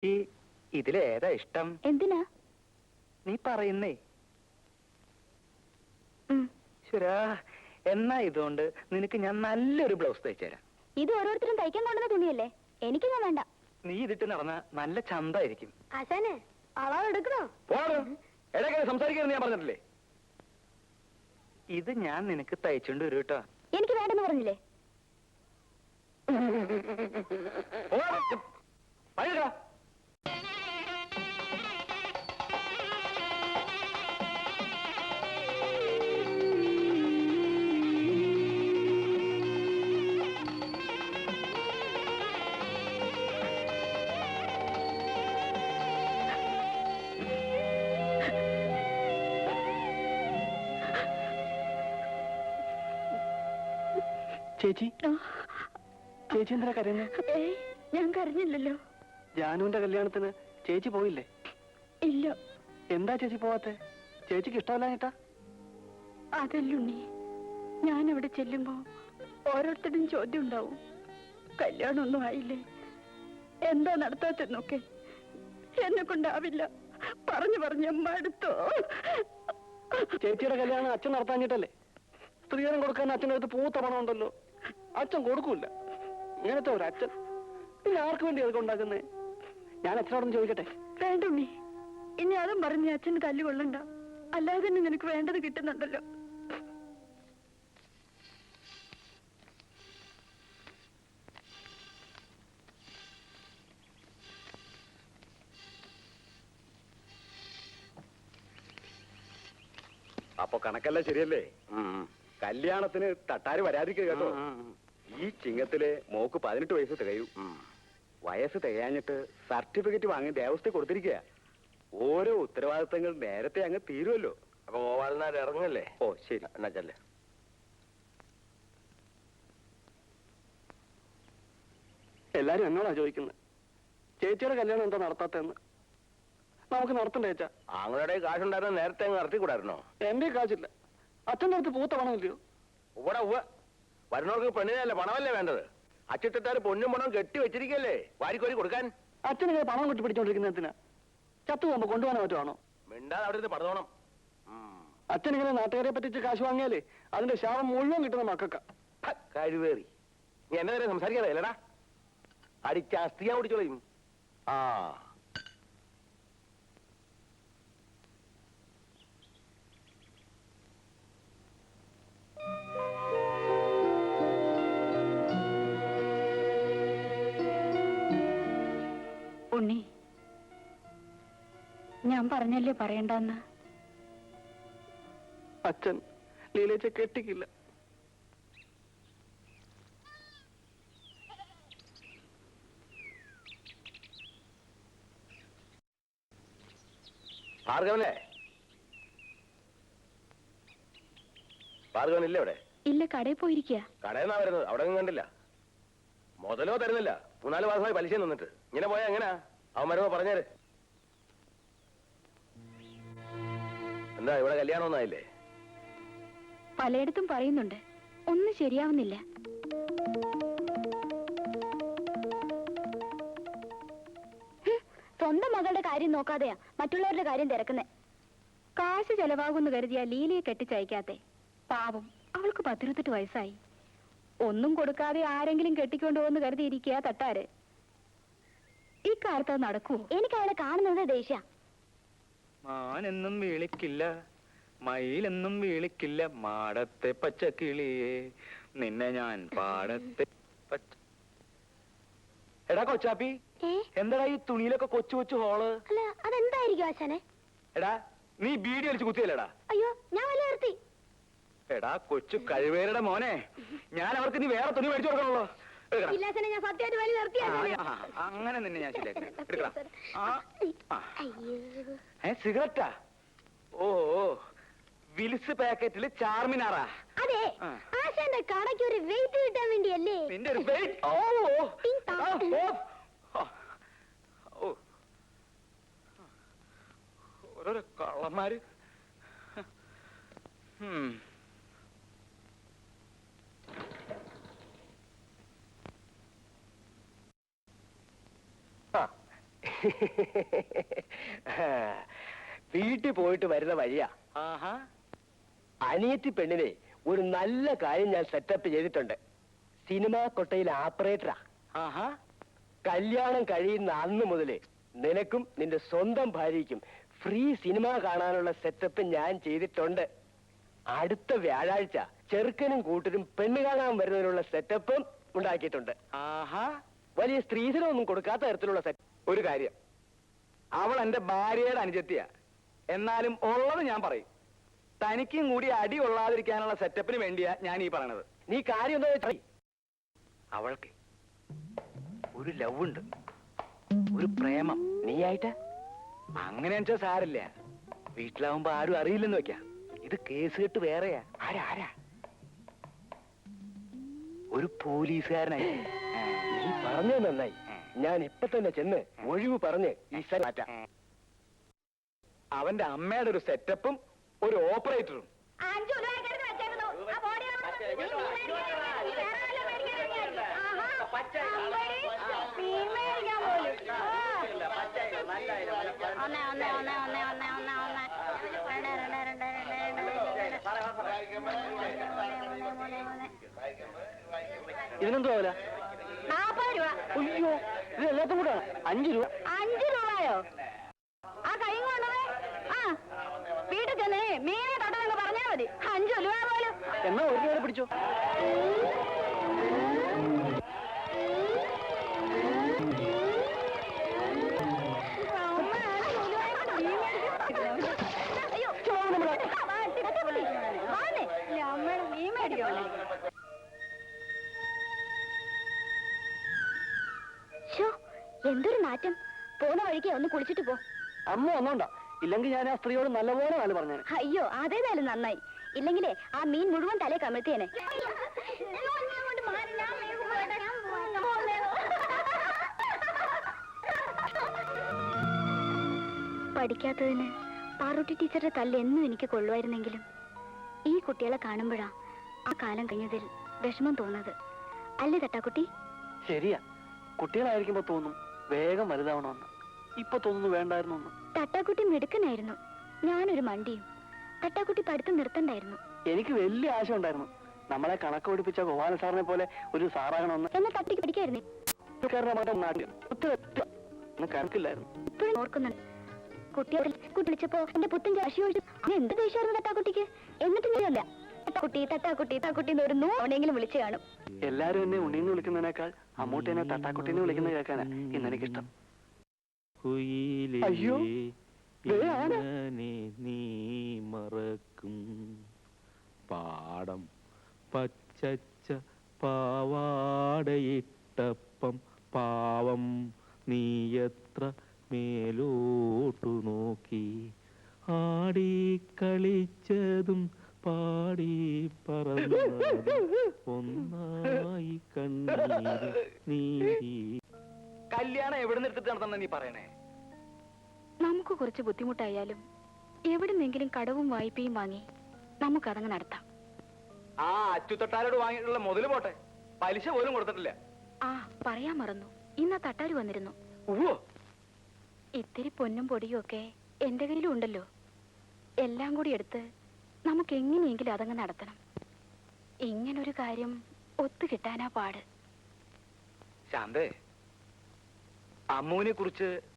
ഈ ഇതിലേതാ ഇഷ്ടം? എന്തിനാ നീ പറയുന്നേ? ശരാ, എന്നാ ഇതുകൊണ്ട് നിനക്ക് ഞാൻ നല്ലൊരു ബ്ലൗസ് തയ്ച്ചു തരാം. ഇത് ഓരോരുത്തരും തയ്ക്കാൻ കൊണ്ടുവന്ന തുണിയല്ലേ, എനിക്കൊന്നും വേണ്ട. നീ ഇതിട്ട് നടന്ന നല്ല ചന്തായിരിക്കും. ആശാനെ, അളവ് എടുക്കണോ? ഇടയ്ക്ക് സംസാരിക്കരുത് ഞാൻ പറഞ്ഞിട്ടില്ലേ? ഇത് ഞാൻ നിനക്ക് തയ്ച്ചോണ്ട് വരും കേട്ടോ. എനിക്ക് വേണ്ടെന്ന് പറഞ്ഞില്ലേ? ചേച്ചി, ചേച്ചി എന്തിനാ കരയുന്നത്? ഞാൻ കരഞ്ഞില്ലല്ലോ. ജാനുവിന്റെ കല്യാണത്തിന് ചേച്ചി പോയില്ലേ? ഇല്ല. എന്താ ചേച്ചി പോവാത്തെ? ചേച്ചിക്ക് ഇഷ്ടമല്ലാഞ്ഞിട്ടാ? അതല്ലുണ്ണി, ഞാൻ അവിടെ ചെല്ലുമ്പോ ഓരോരുത്തരും ചോദ്യം ഉണ്ടാവും. കല്യാണമൊന്നും ആയില്ലേ, എന്താ നടത്താത്തെന്നൊക്കെ. എന്നെ കൊണ്ടാവില്ല, പറഞ്ഞു പറഞ്ഞ് മടുത്തോ. ചേച്ചിയുടെ കല്യാണം അച്ഛൻ നടത്താഞ്ഞിട്ടല്ലേ? സ്ത്രീധനം കൊടുക്കാൻ അച്ഛൻ്റെ അടുത്ത് പൂത്ത പണം ഉണ്ടല്ലോ, അച്ഛൻ കൊടുക്കൂല. ഇങ്ങനത്തെ ഒരു അച്ഛൻ പിന്നെ ആർക്ക് വേണ്ടി അതൊക്കെ ഉണ്ടാക്കുന്നേ? ഞാൻ അച്ഛനോടൊന്ന് ചോദിക്കട്ടെ? വേണ്ടുണ്ണി, ഇനി അതും പറഞ്ഞ് അച്ഛന് തല്ലു കൊള്ളണ്ട. അല്ലാതെ തന്നെ നിനക്ക് വേണ്ടത് കിട്ടുന്നുണ്ടല്ലോ. അപ്പൊ കണക്കെല്ലാം ശരിയല്ലേ? കല്യാണത്തിന് തട്ടാര് വരാതിരിക്കുക കേട്ടോ. ഈ ചിങ്ങത്തില് മോക്ക് 18 വയസ്സ് തികയും. വയസ്സ് തികയാഞ്ഞിട്ട് സർട്ടിഫിക്കറ്റ് വാങ്ങി ദേവസ്ഥ കൊടുത്തിരിക്കുക. ഓരോ ഉത്തരവാദിത്തങ്ങൾ നേരത്തെ അങ്ങ് തീരുമല്ലോ. അപ്പൊ ഗോപാലനാർ ഇറങ്ങല്ലേ? ഓ ശരി, എന്നാ ചെല്ലേ. എല്ലാരും എന്നോടാ ചോദിക്കുന്നത്, ചേച്ചിയുടെ കല്യാണം എന്താ നടത്താത്തെന്ന്. നമുക്ക് നടത്തണ്ടേ ചേച്ചാ? ആങ്ങളുടെ കാശുണ്ടായിരുന്ന നേരത്തെ അങ്ങ് നടത്തിക്കൂടായിരുന്നോ? എന്റെ കാശില്ല, അച്ഛൻ്റെ അടുത്ത് പൂത്ത പണമില്ലയോ? ഇവിടെ വരുന്നവർക്ക് പെണ്ണിനല്ലേ പണമല്ലേ വേണ്ടത്? അച്ചിട്ടാല് പൊന്നും പണം കെട്ടി വെച്ചിരിക്കല്ലേ വാരിക്കോരി കൊടുക്കാൻ. അച്ഛനെ പണം കൊട്ടി പിടിച്ചോണ്ടിരിക്കുന്നതിനാ? ചത്തു പോകുമ്പോ കൊണ്ടുപോകാൻ പറ്റുവാണോ? മിണ്ടാതെ അവിടെ നിന്ന് പടതോണം. അച്ഛനിങ്ങനെ നാട്ടുകാരെ പറ്റിച്ച് കാശ് വാങ്ങിയാലേ അതിന്റെ ശാപം മുഴുവൻ കിട്ടുന്ന മക്കൾക്കാ. കഴിവേറി, നീ എന്നെ നേരെ സംസാരിക്കാതെ അല്ലടാ, അടിച്ച അസ്ഥിയാൻ പിടിച്ചോളയും. ആ ഉണ്ണി, ഞാൻ പറഞ്ഞല്ലേ പറയണ്ടെന്ന്. അച്ഛൻ ലീലേച്ച കെട്ടിക്കില്ല. ഭാർഗവനെ, ഭാർഗവനില്ലേ അവിടെ? ഇല്ല, കടയിൽ പോയിരിക്കുക. കടയിൽ നിന്നാ വരുന്നത്, അവിടെ ഒന്നും കണ്ടില്ല. മുതലോ തരുന്നില്ല, 3-4 മാസമായി പലിശ നിന്നിട്ട്. ഇങ്ങനെ പോയാ എങ്ങനാ? അവൻ വരുമ്പോ പറഞ്ഞേര്. എന്താ ഇവിടെ കല്യാണമൊന്നും ആയില്ലേ? പലയിടത്തും പറയുന്നുണ്ട്, ഒന്നും ശരിയാവുന്നില്ല. സ്വന്തം മകളുടെ കാര്യം നോക്കാതെയാ മറ്റുള്ളവരുടെ കാര്യം തിരക്കുന്നേ. കാശ് ചെലവാകുമെന്ന് കരുതിയാ ലീലയെ കെട്ടിച്ചയക്കാത്തെ. പാവം, അവൾക്ക് 18 വയസ്സായി. ഒന്നും കൊടുക്കാതെ ആരെങ്കിലും കെട്ടിക്കൊണ്ടുപോകുന്നു കരുതിയിരിക്കുക തട്ടാര്. ഈ കാലത്ത് അത് നടക്കുവോ? എനിക്ക് അയാളെ കാണുന്നത് ദേഷ്യ. മാനെന്നും വിളിക്കില്ല, മയിലെന്നും വിളിക്കില്ല, മാടത്തെ പച്ചക്കിളിയെ നിന്നെ ഞാൻ പാടത്തെ പച്ച. എടാ കൊച്ചാപ്പി, എന്താടാ ഈ തുണിയിലൊക്കെ കൊച്ചു കൊച്ചു ഹോള്? അല്ല, അതെന്തായിരിക്കും ആശാനെ? എടാ, നീ ബീഡി വലിച്ചു കുത്തിയല്ലേടാ? അയ്യോ, ഞാൻ വല്ല നിർത്തി. എടാ കൊച്ചു കഴിവേരുടെ മോനെ, ഞാൻ അവർക്ക് നീ വേറെ തുണി മേടിച്ചു കൊടുക്കണല്ലോ. അങ്ങനെ നിന്നെ ഞാൻ ശരിയാക്കാം. സിഗരറ്റാ? ഓ, വിൽസ് പാക്കറ്റില് ചാർമിനാറാ? അതെ, ആശാന്റെ കടയ്ക്ക് ഒരു വെയിറ്റ് കിട്ടാൻ വേണ്ടിയല്ലേ? നിന്റെ ഒരു വെയിറ്റ്? ഓരോരോ കള്ളന്മാര്. വീട്ടിൽ പോയിട്ട് വരുന്ന വഴിയാ. അനിയത്തി പെണ്ണിനെ ഒരു നല്ല കാര്യം ഞാൻ സെറ്റപ്പ് ചെയ്തിട്ടുണ്ട്. സിനിമാ കൊട്ടയിൽ ആപ്പറേറ്ററാ. കല്യാണം കഴിയുന്ന അന്ന് മുതല് നിനക്കും നിന്റെ സ്വന്തം ഭാര്യയ്ക്കും ഫ്രീ സിനിമ കാണാനുള്ള സെറ്റപ്പ് ഞാൻ ചെയ്തിട്ടുണ്ട്. അടുത്ത വ്യാഴാഴ്ച ചെറുക്കനും കൂട്ടരും പെണ്ണ് കാണാൻ വരുന്നതിനുള്ള സെറ്റപ്പും ഉണ്ടാക്കിയിട്ടുണ്ട്. വലിയ സ്ത്രീധനമൊന്നും കൊടുക്കാത്ത തരത്തിലുള്ള സെറ്റ്. ഒരു കാര്യം, അവൾ എന്റെ ഭാര്യയുടെ അനുജത്തിയാ. എന്നാലും ഉള്ളത് ഞാൻ പറയും. തനിക്കും കൂടി അടി കൊള്ളാതിരിക്കാനുള്ള സെറ്റപ്പിന് വേണ്ടിയാ ഞാൻ ഈ പറയണത്. നീ കാര്യം എന്താ വെച്ചാൽ അവൾക്ക് ഒരു ലവ് ഉണ്ട്, ഒരു പ്രേമം. നീയായിട്ട് അങ്ങനെ വെച്ചാൽ സാരില്ല. വീട്ടിലാവുമ്പോ ആരും അറിയില്ലെന്ന് വെക്കാം. ഇത് കേസ് കെട്ട് വേറെയാ. ആരാ ഒരു പോലീസുകാരനായി. നീ പറഞ്ഞത് നന്നായി. ഞാൻ ഇപ്പൊ തന്നെ ചെന്ന് ഒഴിവ് പറഞ്ഞ് ഈ സ്ഥലം മാറ്റാം. അവന്റെ അമ്മയുടെ ഒരു സെറ്റപ്പും ഒരു ഓപ്പറേറ്ററും. ഇതിനെന്തോ വില? 40 രൂപ. അയ്യോ, ഇത് എല്ലാത്തും കൂടെ 5 രൂപ. 5 രൂപയോ? ആ കൈ കൊണ്ടുപോയി വീട്ടിൽ ചെന്നേ മീനെ തൊട്ടെന്ന് പറഞ്ഞാ മതി. 5 രൂപ പോലും. എന്നാ ഒരു രൂപ പിടിച്ചോ. എന്തൊരു നാറ്റം. പോന്ന വഴിക്ക് ഒന്ന് കുളിച്ചിട്ട് പോ. അമ്മ ഒന്നോണ്ട, ഇല്ലെങ്കിൽ ഞാൻ ആ സ്ത്രീയോട് നല്ലപോലെ നാല് പറഞ്ഞേനെ. അയ്യോ, അതേതായാലും നന്നായി. ഇല്ലെങ്കിലേ ആ മീൻ മുഴുവൻ തലേ കമിഴ്ത്തിയേനെ. പഠിക്കാത്തതിന് പാറൂട്ടി ടീച്ചറുടെ തല്ല് എന്നും എനിക്ക് കൊള്ളുമായിരുന്നെങ്കിലും ഈ കുട്ടികളെ കാണുമ്പോഴാ ആ കാലം കഴിഞ്ഞതിൽ വിഷമം തോന്നുന്നത്. അല്ലേ തട്ടാക്കുട്ടി? ശരിയാ, കുട്ടികളായിരിക്കുമ്പോ തോന്നും വേഗം വലുതാവണമെന്ന്. ഇപ്പൊ തോന്നുന്നു വേണ്ടായിരുന്നു. തട്ടാക്കുട്ടി മിടുക്കനായിരുന്നു, ഞാനൊരു മണ്ടിയും. തട്ടാക്കുട്ടി പഠിത്തം നിർത്തണ്ടായിരുന്നു. എനിക്ക് വലിയ ആശ ഉണ്ടായിരുന്നു, നമ്മളെ കണക്ക് പഠിപ്പിച്ച ഗോപാല സാറിനെ പോലെ ഒരു സാറാകണമെന്ന്. എന്നാ തട്ടിക്ക് പഠിക്കായിരുന്നു. കണക്കില്ലായിരുന്നു. ഇപ്പോഴും ഓർക്കുന്നുണ്ട്, കുട്ടിയെ വിളിച്ചപ്പോ എന്റെ പുത്തൻ രാശി ഒഴിച്ചു. എന്ത് ദേഷ്യായിരുന്നു തട്ടാക്കുട്ടിക്ക്. എന്നിട്ട് നീയല്ല തട്ടാക്കുട്ടി തട്ടാക്കുട്ടി തട്ടാക്കുട്ടി എന്ന് ഒരു 100 തവണയെങ്കിലും വിളിച്ചു കാണും. എല്ലാരും എന്നെ ഉണ്ണീന്ന് വിളിക്കുന്നതിനേക്കാൾ അമ്മൂട്ടി എന്നെ തട്ടാക്കുട്ടീന്ന് വിളിക്കുന്നത് കേൾക്കാനാ ഇന്നെനിക്കിഷ്ടം. അയ്യോ, നീ മറക്കും പാടം പച്ചച്ച പാവാടയിട്ടപ്പം പാവം നീ എത്ര മേലോട്ടു നോക്കി ആടി കളിച്ചതും പാടി പറന്നതും ഒന്നായി കണ്ണീര് നീ. കല്യാണം എവിടെ നിർത്തിട്ട് നടത്തണം നീ പറയണേ? നമുക്ക് കുറച്ച് ബുദ്ധിമുട്ടായാലും എവിടുന്നെങ്കിലും കടവും വായ്പയും വാങ്ങി നമുക്കതങ്ങ് നടത്താം. ആ അച്ചുതൊട്ടാരോട് വാങ്ങിയിട്ടുള്ള മുതല് പോട്ടെ, പലിശ പോലും കൊടുത്തിട്ടില്ല. ആ പറയാൻ മറന്നു, ഇന്ന് ആ തട്ടാര് വന്നിരുന്നു. ഉവ്വോ, ഇത്തിരി പൊന്നും പൊടിയും ഒക്കെ എന്റെ കയ്യിലും ഉണ്ടല്ലോ. എല്ലാം കൂടി എടുത്ത് നമുക്ക് എങ്ങനെയെങ്കിലും അതങ്ങ് നടത്തണം. ഇങ്ങനൊരു കാര്യം ഒത്തുകിട്ടാനാ പാട്. ശാന്തേ, അമ്മൂനെ കുറിച്ച്